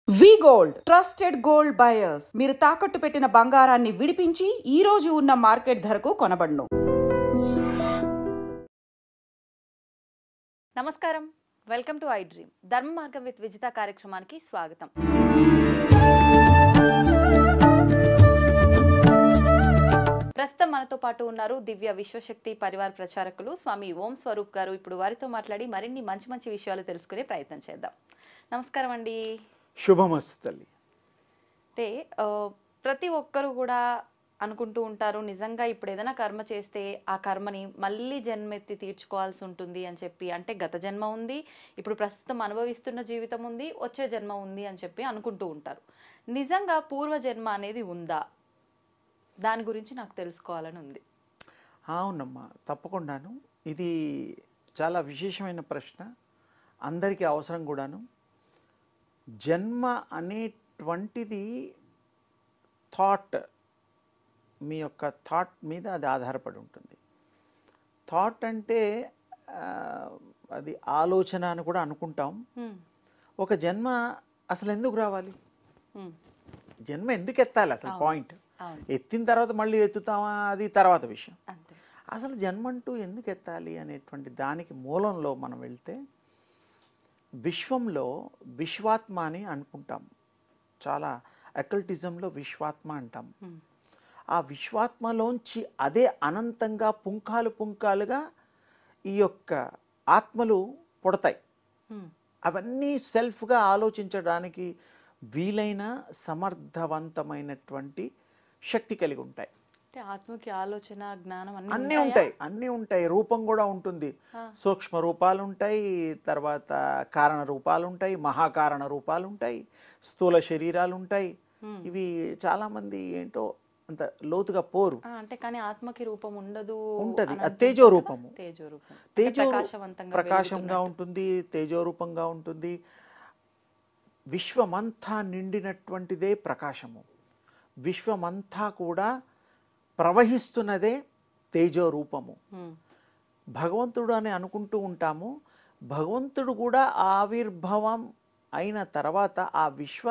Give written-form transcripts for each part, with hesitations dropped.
వి gold trusted gold buyers మీరు తాకట్టు పెట్టిన బంగారాన్ని విడిపించి ఈ రోజు ఉన్న మార్కెట్ ధరకు కొనబడును. నమస్కారం, వెల్కమ్ టు ఐ డ్రీమ్. ధర్మ మార్గం విత్ విజిత కార్యక్రమానికి స్వాగతం. ప్రస్తుతం మనతో పాటు ఉన్నారు దివ్య విశ్వశక్తి పరివార్ ప్రచారకులు స్వామి ఓం స్వరూప్ గారు. ఇప్పుడు వారితో మాట్లాడి మరిన్ని మంచి మంచి విషయాలు తెలుసుకునే ప్రయత్నం చేద్దాం. నమస్కారం అండి. శుభమస్తు తల్లి. అంటే ప్రతి ఒక్కరు కూడా అనుకుంటూ ఉంటారు, నిజంగా ఇప్పుడు ఏదైనా కర్మ చేస్తే ఆ కర్మని మళ్ళీ జన్మెత్తి తీర్చుకోవాల్సి ఉంటుంది అని చెప్పి. అంటే గత జన్మ ఉంది, ఇప్పుడు ప్రస్తుతం అనుభవిస్తున్న జీవితం ఉంది, వచ్చే జన్మ ఉంది అని చెప్పి అనుకుంటూ ఉంటారు. నిజంగా పూర్వజన్మ అనేది ఉందా? దాని గురించి నాకు తెలుసుకోవాలని ఉంది. అవునమ్మా, తప్పకుండాను. ఇది చాలా విశేషమైన ప్రశ్న, అందరికీ అవసరం కూడాను. జన్మ అనేటువంటిది థాట్, మీ యొక్క థాట్ మీద అది ఆధారపడి ఉంటుంది. థాట్ అంటే అది ఆలోచన అని కూడా అనుకుంటాం. ఒక జన్మ అసలు ఎందుకు రావాలి, జన్మ ఎందుకు ఎత్తాలి అసలు పాయింట్. ఎత్తిన తర్వాత మళ్ళీ ఎత్తుతామా అది తర్వాత విషయం. అసలు జన్మ అంటూ ఎందుకు ఎత్తాలి అనేటువంటి దానికి మూలంలో మనం వెళ్తే విశ్వంలో విశ్వాత్మ అని అనుకుంటాం. చాలా అకల్టిజంలో విశ్వాత్మ అంటాం. ఆ విశ్వాత్మలోంచి అదే అనంతంగా పుంఖాలు పుంఖాలుగా ఈ యొక్క ఆత్మలు పుడతాయి. అవన్నీ సెల్ఫ్గా ఆలోచించడానికి వీలైన సమర్థవంతమైనటువంటి శక్తి కలిగి ఉంటాయి. ఆత్మకి ఆలోచన, జ్ఞానం అన్నీ ఉంటాయి. రూపం కూడా ఉంటుంది. సూక్ష్మ రూపాలు ఉంటాయి, తర్వాత కారణ రూపాలు ఉంటాయి, మహాకారణ రూపాలు ఉంటాయి, స్థూల శరీరాలు ఉంటాయి. ఇవి చాలా మంది ఏంటో అంత లోతుగా పోరు. అంటే కానీ ఆత్మకి రూపం ఉండదు, ఉంటది. తేజో రూపము, ప్రకాశంగా ఉంటుంది, తేజో రూపంగా ఉంటుంది. విశ్వమంతా నిండినటువంటిదే ప్రకాశము. విశ్వమంతా కూడా ప్రవహిస్తున్నదే తేజో రూపము. భగవంతుడు అని అనుకుంటూ ఉంటాము. భగవంతుడు కూడా ఆవిర్భావం అయిన తర్వాత ఆ విశ్వ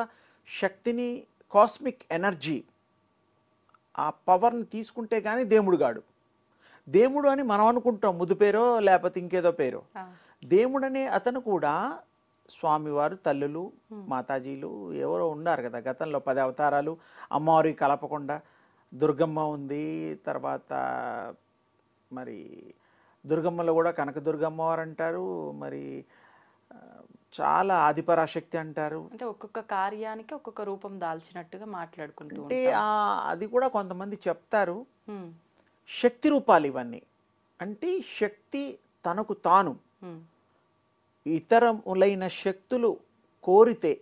శక్తిని, కాస్మిక్ ఎనర్జీ, ఆ పవర్ని తీసుకుంటే కానీ దేవుడు గాడు. దేవుడు అని మనం అనుకుంటాం, ముద్దు పేరో లేకపోతే ఇంకేదో పేరో. దేవుడనే అతను కూడా స్వామివారు, తల్లులు, మాతాజీలు ఎవరో ఉన్నారు కదా గతంలో. 10 అవతారాలు, అమ్మవారి కలపకుండా దుర్గమ్మ ఉంది. తర్వాత మరి దుర్గమ్మలో కూడా కనకదుర్గమ్మవారు అంటారు, మరి చాలా ఆదిపరాశక్తి అంటారు. అంటే ఒక్కొక్క కార్యానికి ఒక్కొక్క రూపం దాల్చినట్టుగా మాట్లాడుకుంటూ అంటే అది కూడా కొంతమంది చెప్తారు. శక్తి రూపాలు ఇవన్నీ. అంటే శక్తి తనకు తాను ఇతరములైన శక్తులు కోరితే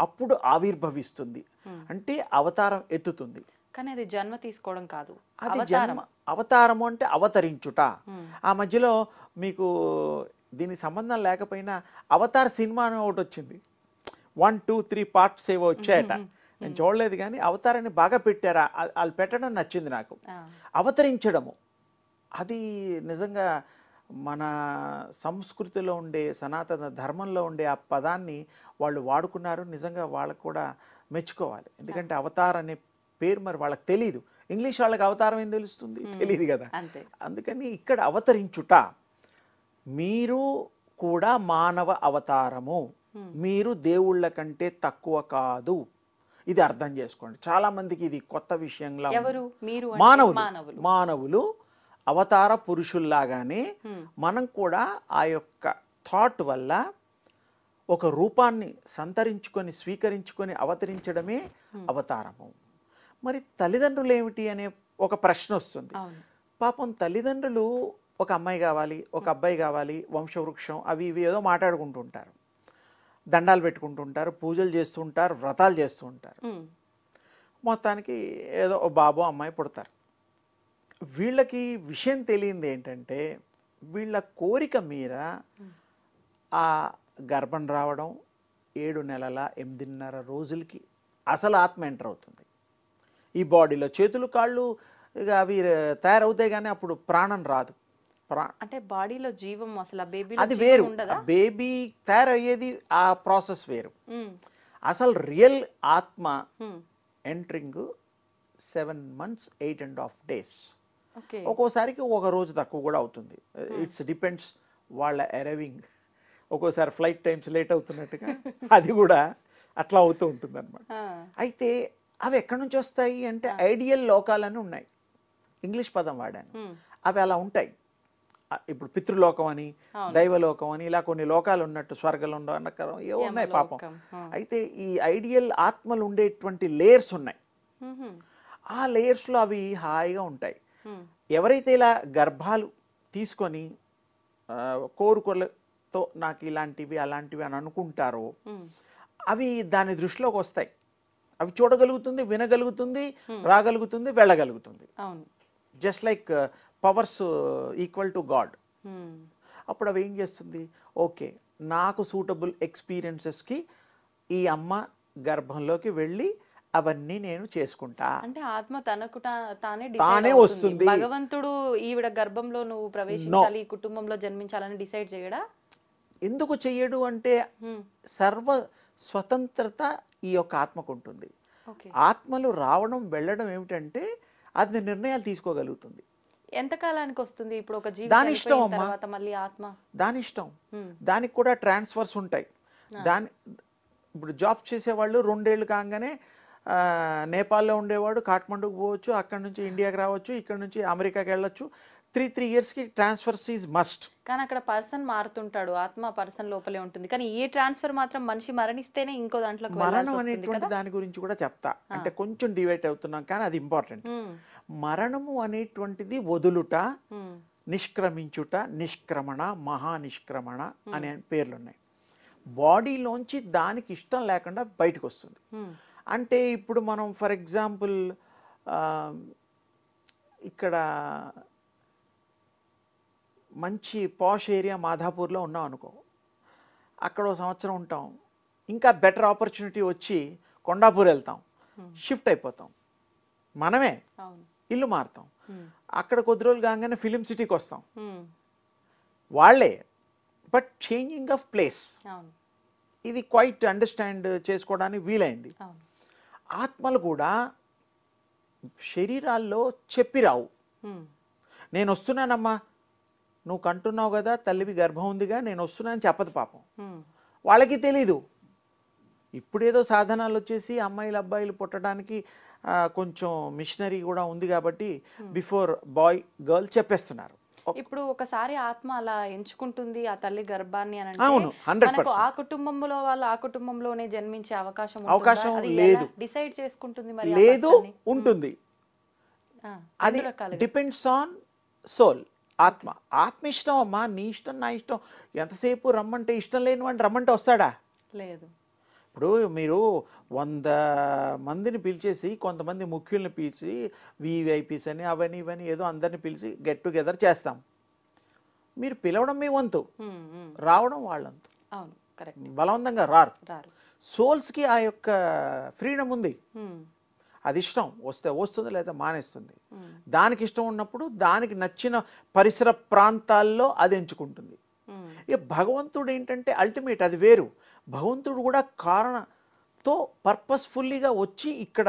అప్పుడు ఆవిర్భవిస్తుంది, అంటే అవతారం ఎత్తుతుంది. కానీ అది జన్మ తీసుకోవడం కాదు, అది జన్మ. అవతారము అంటే అవతరించుట. ఆ మధ్యలో మీకు దీనికి సంబంధం లేకపోయినా అవతార్ సినిమా అని ఒకటి వచ్చింది. 1, 2, 3 పార్ట్స్ ఏవో వచ్చాయట. నేను చూడలేదు, కానీ అవతారాన్ని బాగా పెట్టారా, వాళ్ళు పెట్టడం నచ్చింది నాకు. అవతరించడము అది నిజంగా మన సంస్కృతిలో ఉండే, సనాతన ధర్మంలో ఉండే ఆ పదాన్ని వాళ్ళు వాడుకున్నారు. నిజంగా వాళ్ళకు కూడా మెచ్చుకోవాలి. ఎందుకంటే అవతార్ అనే పేరు మరి వాళ్ళకి తెలియదు. ఇంగ్లీష్ వాళ్ళకి అవతారం ఏం తెలుస్తుంది, తెలియదు కదా. అందుకని ఇక్కడ అవతరించుట. మీరు కూడా మానవ అవతారము, మీరు దేవుళ్ళ కంటే తక్కువ కాదు. ఇది అర్థం చేసుకోండి. చాలా మందికి ఇది కొత్త విషయంలా. మానవులు అవతార పురుషుల్లాగానే మనం కూడా ఆ యొక్క థాట్ వల్ల ఒక రూపాన్ని సంతరించుకొని, స్వీకరించుకొని అవతరించడమే అవతారము. మరి తల్లిదండ్రులు ఏమిటి అనే ఒక ప్రశ్న వస్తుంది. పాపం తల్లిదండ్రులు ఒక అమ్మాయి కావాలి, ఒక అబ్బాయి కావాలి, వంశవృక్షం అవి ఇవి ఏదో మాట్లాడుకుంటుంటారు, దండాలు పెట్టుకుంటుంటారు, పూజలు చేస్తుంటారు, వ్రతాలు చేస్తూ ఉంటారు. మొత్తానికి ఏదో బాబు అమ్మాయి పుడతారు. వీళ్ళకి విషయం తెలియంది ఏంటంటే, వీళ్ళ కోరిక మీద ఆ గర్భం రావడం, 7 నెలల 8.5 రోజులకి అసలు ఆత్మ ఎంటర్ అవుతుంది. ఈ బాడీలో చేతులు కాళ్ళు అవి తయారవుతాయి, కానీ అప్పుడు ప్రాణం రాదు. అంటే బాడీలో జీవం అసలు ఆ బేబీ అది వేరు. బేబీ తయారయ్యేది ఆ ప్రాసెస్ వేరు. అసలు రియల్ ఆత్మ హ్మ్. Entering 7 months 8.5 days. ఓకే. ఒక్కోసారికి ఒక రోజు తక్కువ కూడా అవుతుంది. ఇట్స్ డిపెండ్స్ వాళ్ళ అరైవింగ్. ఒక్కోసారి ఫ్లైట్ టైమ్స్ లేట్ అవుతున్నట్టుగా అది కూడా అట్లా అవుతూ ఉంటుంది అనమాట. ఆ. అయితే అవి ఎక్కడి నుంచి వస్తాయి అంటే ఐడియల్ లోకాలని ఉన్నాయి. ఇంగ్లీష్ పదం వాడాను. హ్మ్. అవి అలా ఉంటాయి. ఇప్పుడు పితృలోకం అని దైవలోకం అని ఇలా కొన్ని లోకాలు ఉన్నట్టు స్వర్గంలో అన్నకరం ఏవో ఉన్నాయి పాపం. అయితే ఈ ఐడియల్ ఆత్మలు ఉండేటువంటి లేయర్స్ ఉన్నాయి. మ్మ్. ఆ లేయర్స్లో అవి హాయిగా ఉంటాయి. హ్మ్. ఎవరైతే ఇలా గర్భాలు తీసుకొని కోరికలతో నాకు ఇలాంటివి అలాంటివి అని అనుకుంటారో హ్మ్. అవి దాని దృష్టిలోకి వస్తాయి. అవి చూడగలుగుతుంది, వినగలుగుతుంది, రాగలుగుతుంది, వెళ్ళగలుగుతుంది. అవును. Just like powers equal to God. హ్మ్. అప్పుడు అవి ఏం చేస్తుంది, ఓకే నాకు సూటబుల్ ఎక్స్పీరియన్సెస్కి ఈ అమ్మ గర్భంలోకి వెళ్ళి అవన్నీ నేను చేసుకుంటా. అంటే ఆత్మ తనకు తానే తానే డిసైడ్ వస్తుంది. భగవంతుడు ఈవిడ గర్భంలో నువ్వు ప్రవేశించాలి, ఈ కుటుంబంలో జన్మించాలని డిసైడ్ చేయడా? ఎందుకు చెయ్యడు అంటే హ్మ్. సర్వ స్వతంత్రత ఈ యొక్క ఆత్మకు ఉంటుంది. ఓకే. ఆత్మలు రావడం వెళ్ళడం ఏమిటంటే అది నిర్ణయాలు తీసుకోగలుగుతుంది. ఎంత కాలానికి వస్తుంది ఇప్పుడు ఒక జీవి దాని ఇష్టం చనిపోయిన అమ్మా. తర్వాత మళ్ళీ ఆత్మ? దాని ఇష్టం. హ్మ్. దానికి కూడా ట్రాన్స్ఫర్స్ ఉంటాయి. ఇప్పుడు జాబ్ చేసేవాళ్ళు 2 ఏళ్ళు కాగానే నేపాల్లో ఉండేవాడు కాఠ్మండూకి పోవచ్చు, అక్కడ నుంచి ఇండియాకి రావచ్చు, ఇక్కడ నుంచి అమెరికాకి వెళ్ళొచ్చు. 3 yearsకి ట్రాన్స్ఫర్స్ ఈజ్ మస్ట్. కానీ అక్కడ పర్సన్ మారుతుంటాడు, ఆత్మ పర్సన్ లోపలే ఉంటుంది. కానీ ఈ ట్రాన్స్ఫర్ మాత్రం మనిషి మరణిస్తేనే ఇంకో దాంట్లోకి వెళ్ళాల్సి మరణం వస్తుంది అనేటువంటి కదా? దాని గురించి కూడా చెప్తా. అంటే కొంచెం డివైట్ అవుతున్నాం కానీ అది ఇంపార్టెంట్. హ్మ్. మరణము అనేటువంటిది వదులుట, హ్మ్. నిష్క్రమించుట, నిష్క్రమణ, మహానిష్క్రమణ అనే పేర్లున్నాయి. బాడీలోంచి దానికి ఇష్టం లేకుండా బయటకు వస్తుంది. హ్మ్. అంటే ఇప్పుడు మనం ఫర్ ఎగ్జాంపుల్ ఇక్కడ మంచి పాష్ ఏరియా మాధాపూర్లో ఉన్నాం అనుకో, అక్కడ ఒక సంవత్సరం ఉంటాం, ఇంకా బెటర్ ఆపర్చునిటీ వచ్చి కొండాపూర్ వెళ్తాం, షిఫ్ట్ అయిపోతాం, మనమే అవును. ఇల్లు మారుతాం. హ్మ్. అక్కడ కొద్ది రోజులు కాగానే ఫిలిం సిటీకి వస్తాం, హ్మ్. వాళ్ళే, బట్ చేంజింగ్ ఆఫ్ ప్లేస్. అవును. ఇది క్వైట్ అండర్స్టాండ్ చేసుకోవడానికి వీలైంది. అవును. ఆత్మలు కూడా శరీరాల్లో చెప్పి రావు. హ్మ్. నేను వస్తున్నానమ్మా, నువ్వు కంటున్నావు కదా, తల్లివి గర్భం ఉందిగా, నేను వస్తున్నానని చెప్పదు పాపం. హ్మ్. వాళ్ళకి తెలీదు. ఇప్పుడేదో సాధనాలు వచ్చేసి అమ్మాయిలు అబ్బాయిలు పుట్టడానికి కొంచెం మిషనరీ కూడా ఉంది కాబట్టి బిఫోర్ బాయ్ గర్ల్ చెప్పేస్తున్నారు. ఇప్పుడు ఒకసారి ఆత్మ అలా ఎంచుకుంటుంది ఆ తల్లి గర్భాన్ని అని అవును, 100%. ఆ కుటుంబంలో వాళ్ళు ఆ కుటుంబంలోనే జన్మించే అవకాశం అవకాశం అది లేదు. డిసైడ్ చేసుకుంటుంది మరి ఆ లేదు, person ని? ఉంటుంది. ఆ, అది రెండు రకాలుగా. Depends on soul. ఆత్మ ఇష్టం అమ్మా, నీ ఇష్టం నా ఇష్టం. ఎంతసేపు రమ్మంటే ఇష్టం లేని వాడిని రమ్మంటే వస్తాడా? లేదు. ఇప్పుడు మీరు 100 మందిని పిలిచేసి కొంతమంది ముఖ్యుల్ని పిలిచి విఐపీస్ అని అవని ఇవని ఏదో అందరిని పిలిచి గెట్ టుగెదర్ చేస్తాం. మీరు పిలవడం మీ వంతు, హ్మ్. హ్మ్. రావడం వాళ్ళంతు. అవును, కరెక్ట్. బలవంతంగా రారు. రారు. సోల్స్కి ఆ యొక్క ఫ్రీడమ్ ఉంది. హ్మ్. అది ఇష్టం వస్తే వస్తుంది, లేదా మానేస్తుంది. హ్మ్. దానికి ఇష్టం ఉన్నప్పుడు దానికి నచ్చిన పరిసర ప్రాంతాల్లో అది ఎంచుకుంటుంది. హ్మ్. ఇక భగవంతుడు ఏంటంటే అల్టిమేట్, అది వేరు. భగవంతుడు కూడా కారణంతో పర్పస్ఫుల్లీగా వచ్చి ఇక్కడ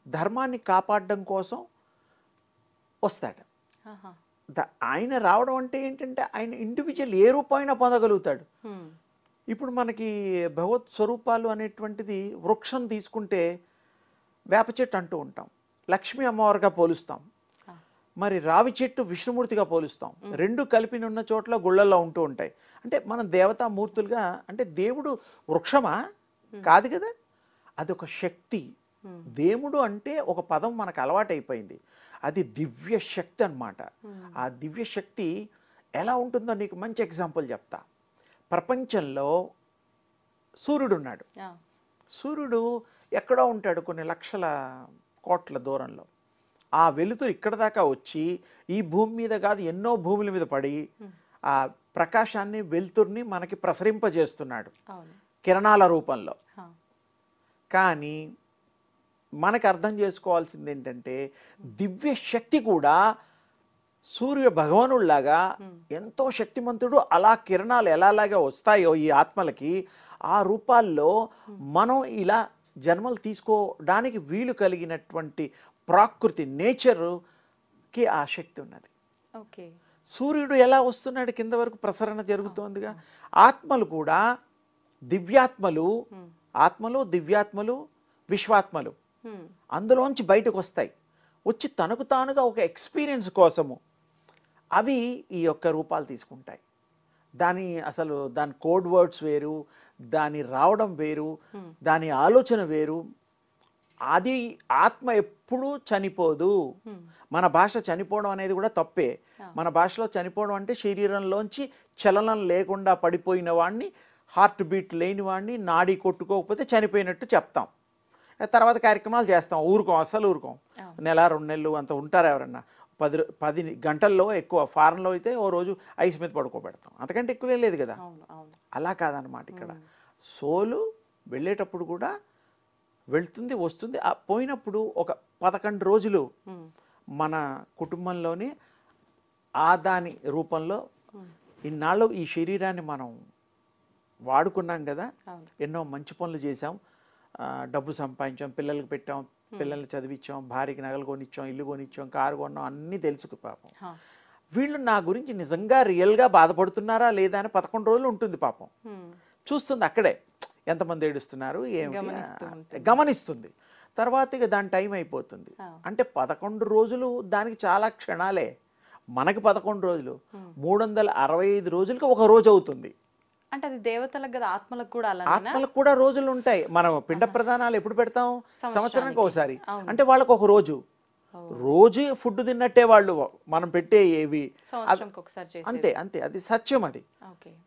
ధర్మాన్ని కాపాడడం కోసం వస్తాడు. ఆహా. ఆయన రావడం అంటే ఏంటంటే ఆయన ఇండివిజువల్ ఏ రూపమైనా పొందగలుగుతాడు. హ్మ్. ఇప్పుడు మనకి భగవత్ స్వరూపాలు అనేటువంటిది వృక్షం తీసుకుంటే వేప చెట్టు అంటూ ఉంటాం, లక్ష్మీ అమ్మవారిగా పోలుస్తాం. మరి రావి చెట్టు విష్ణుమూర్తిగా పోలుస్తాం. రెండు కలిపి ఉన్న చోట్ల గుళ్ళల్లో ఉంటూ ఉంటాయి. అంటే మనం దేవతామూర్తులుగా, అంటే దేవుడు వృక్షమా కాదు కదా, అదొక శక్తి. దేవుడు అంటే ఒక పదం మనకు అలవాటైపోయింది, అది దివ్య శక్తి అన్నమాట. ఆ దివ్య శక్తి ఎలా ఉంటుందో నీకు మంచి ఎగ్జాంపుల్ చెప్తా. ప్రపంచంలో సూర్యుడు ఉన్నాడు. సూర్యుడు ఎక్కడో ఉంటాడు కొన్ని లక్షల కోట్ల దూరంలో. ఆ వెలుతురు ఇక్కడ దాకా వచ్చి ఈ భూమి మీద కాదు ఎన్నో భూముల మీద పడి ఆ ప్రకాశాన్ని వెలుతుర్ని మనకి ప్రసరింపజేస్తున్నాడు కిరణాల రూపంలో. కానీ మనకు అర్థం చేసుకోవాల్సింది ఏంటంటే దివ్య శక్తి కూడా సూర్య భగవానుడిలాగా ఎంతో శక్తిమంతుడు. అలా కిరణాలు ఎలాగా వస్తాయో ఈ ఆత్మలకి, ఆ రూపాల్లో మనం ఇలా జన్మలు తీసుకోవడానికి వీలు కలిగినటువంటి ప్రాకృతి, నేచర్కి ఆ శక్తి ఉన్నది. ఓకే. సూర్యుడు ఎలా వస్తున్నాడు కింద వరకు ప్రసరణ జరుగుతోందిగా. ఆత్మలు కూడా దివ్యాత్మలు, ఆత్మలు దివ్యాత్మలు విశ్వాత్మలు అందులోంచి బయటకు వస్తాయి. వచ్చి తనకు తానుగా ఒక ఎక్స్పీరియన్స్ కోసము అవి ఈ యొక్క రూపాలు తీసుకుంటాయి. దాని కోడ్ వర్డ్స్ వేరు, దాని రావడం వేరు, దాని ఆలోచన వేరు. అది ఆత్మ ఎప్పుడూ చనిపోదు. మన భాష చనిపోవడం అనేది కూడా తప్పే. మన భాషలో చనిపోవడం అంటే శరీరంలోంచి చలనం లేకుండా పడిపోయిన వాడిని, హార్ట్ బీట్ లేని వాడిని, నాడి కొట్టుకోకపోతే చనిపోయినట్టు చెప్తాం. తర్వాత కార్యక్రమాలు చేస్తాం, ఊరుకోం, అసలు ఊరుకోం. నెల 2 నెలలు అంత ఉంటారు ఎవరన్నా. 10 గంటల్లో ఎక్కువ. ఫారెన్లో అయితే ఓ రోజు ఐస్ మీద పడుకోబెడతాం, అంతకంటే ఎక్కువే లేదు కదా. అలా కాదనమాట. ఇక్కడ సోలు వెళ్ళేటప్పుడు కూడా వెళ్తుంది, వస్తుంది. పోయినప్పుడు ఒక 11 రోజులు మన కుటుంబంలోనే దాని రూపంలో ఇన్నాళ్ళు ఈ శరీరాన్ని మనం వాడుకున్నాం కదా. ఎన్నో మంచి పనులు చేసాం, డబ్బు సంపాదించాం, పిల్లలకి పెట్టాం, పిల్లల్ని చదివించాం, భార్యకి నగలు కొనిచ్చాం, ఇల్లు కొనిచ్చాం, కారు కొన్నాం, అన్నీ తెలుసు పాపం. వీళ్ళు నా గురించి నిజంగా రియల్గా బాధపడుతున్నారా లేదా అని 11 రోజులు ఉంటుంది పాపం. చూస్తుంది అక్కడే ఎంతమంది ఏడుస్తున్నారు ఏమిటి గమనిస్తుంది. తర్వాత ఇక దాని టైం అయిపోతుంది. అంటే 11 రోజులు దానికి చాలా క్షణాలే. మనకి 11 రోజులు 365 రోజులకి ఒక రోజు అవుతుంది. అంటే అది దేవతలకు కదా, ఆత్మలకు కూడా అలా. ఆత్మలకు కూడా రోజులు ఉంటాయి. మనం పిండ ప్రదానాలు ఎప్పుడు పెడతాం? సంవత్సరానికి ఒకసారి. అంటే వాళ్ళకు ఒక రోజు, రోజు ఫుడ్ తిన్నట్టే వాళ్ళు మనం పెట్టే ఏవి అంతే అంతే. అది సత్యం. అది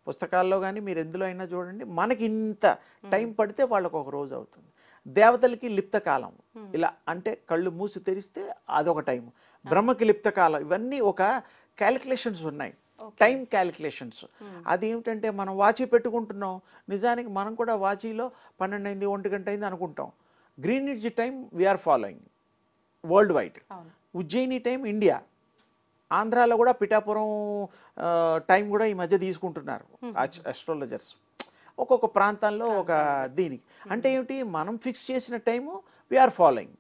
పుస్తకాల్లో కానీ మీరు ఎందులో అయినా చూడండి, మనకి ఇంత టైం పడితే వాళ్ళకు ఒక రోజు అవుతుంది. దేవతలకి లిప్త కాలం ఇలా, అంటే కళ్ళు మూసి తెరిస్తే అదొక టైం. బ్రహ్మకి లిప్త కాలం. ఇవన్నీ ఒక క్యాలిక్యులేషన్స్ ఉన్నాయి, టైం క్యాలిక్యులేషన్స్. అదేమిటంటే మనం వాచీ పెట్టుకుంటున్నాం, నిజానికి మనం కూడా వాచీలో 12 అయింది 1 గంట అయింది అనుకుంటాం. Greenwich time we are following world wide. Ujjaini time India, ఆంధ్రాలో కూడా పిఠాపురం టైం కూడా ఈ మధ్య తీసుకుంటున్నారు అస్ట్రాలజర్స్. ఒక్కొక్క ప్రాంతాల్లో ఒక దీనికి. అంటే ఏమిటి, మనం ఫిక్స్ చేసిన time we are following.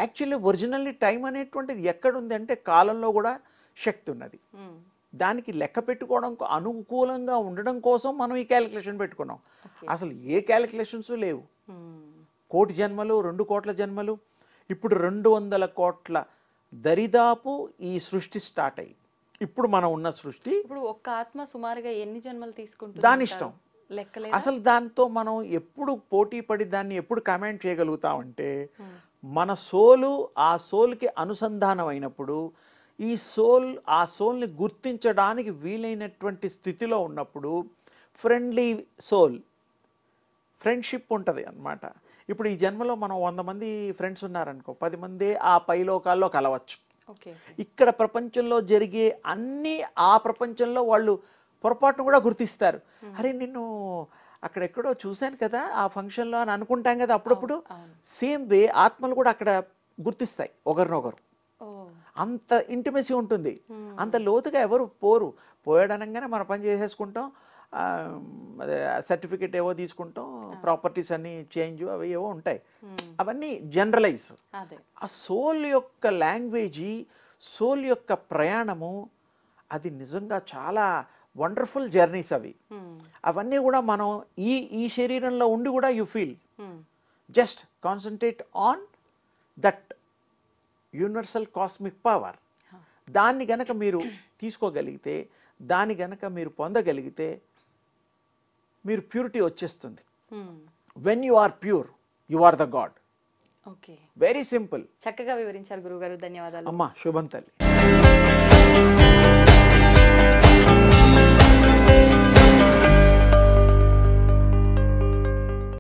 Actually originally time అనేటువంటిది ఎక్కడుంది అంటే కాలంలో కూడా శక్తి ఉన్నది. దానికి లెక్క పెట్టుకోవడం అనుకూలంగా ఉండడం కోసం మనం ఈ క్యాలిక్యులేషన్ పెట్టుకున్నాం. అసలు ఏ క్యాలిక్యులేషన్స్ లేవు. 1 కోటి జన్మలు, 2 కోట్ల జన్మలు, ఇప్పుడు 200 కోట్ల దరిదాపు ఈ సృష్టి స్టార్ట్ అయ్యి, ఇప్పుడు మనం ఉన్న సృష్టి. ఇప్పుడు ఒక్క ఆత్మ సుమారుగా ఎన్ని జన్మలు తీసుకుంటుంది? దాని ఇష్టం. అసలు దాంతో మనం ఎప్పుడు పోటీ పడి దాన్ని ఎప్పుడు కమెంట్ చేయగలుగుతామంటే, మన సోలు ఆ సోల్కి అనుసంధానం అయినప్పుడు, ఈ సోల్ ఆ సోల్ని గుర్తించడానికి వీలైనటువంటి స్థితిలో ఉన్నప్పుడు, ఫ్రెండ్లీ సోల్, ఫ్రెండ్షిప్ ఉంటుంది అన్నమాట. ఇప్పుడు ఈ జన్మలో మనం 100 మంది ఫ్రెండ్స్ ఉన్నారనుకో, 10 మంది ఆ పైలోకాల్లో కలవచ్చు. ఇక్కడ ప్రపంచంలో జరిగే అన్నీ ఆ ప్రపంచంలో వాళ్ళు పొరపాటును కూడా గుర్తిస్తారు. అరే నిన్ను అక్కడెక్కడో చూశాను కదా ఆ ఫంక్షన్లో అని అనుకుంటాం కదా అప్పుడప్పుడు. సేమ్ వే ఆత్మలు కూడా అక్కడ గుర్తిస్తాయి ఒకరినొకరు. అంత ఇంటిమెసీ ఉంటుంది. అంత లోతుగా ఎవరు పోరు. పోయాడనగానే మన పని చేసేసుకుంటాం, అదే సర్టిఫికేట్ ఏవో తీసుకుంటాం, ప్రాపర్టీస్ అన్నీ చేంజ్ అవి ఏవో ఉంటాయి. అవన్నీ జనరలైజ్. ఆ సోల్ యొక్క లాంగ్వేజీ, సోల్ యొక్క ప్రయాణము, అది నిజంగా చాలా వండర్ఫుల్ జర్నీస్ అవి. అవన్నీ కూడా మనం ఈ శరీరంలో ఉండి కూడా you feel. Just concentrate on that universal cosmic power. దాన్ని గనక మీరు తీసుకోగలిగితే, దాన్ని గనక మీరు పొందగలిగితే మీరు ప్యూరిటీ వచ్చేస్తుంది. When you are pure you are the god. Very simple. చక్కగా వివరించారు గురుగారు, ధన్యవాదాలు. అమ్మా శుభం తల్లి.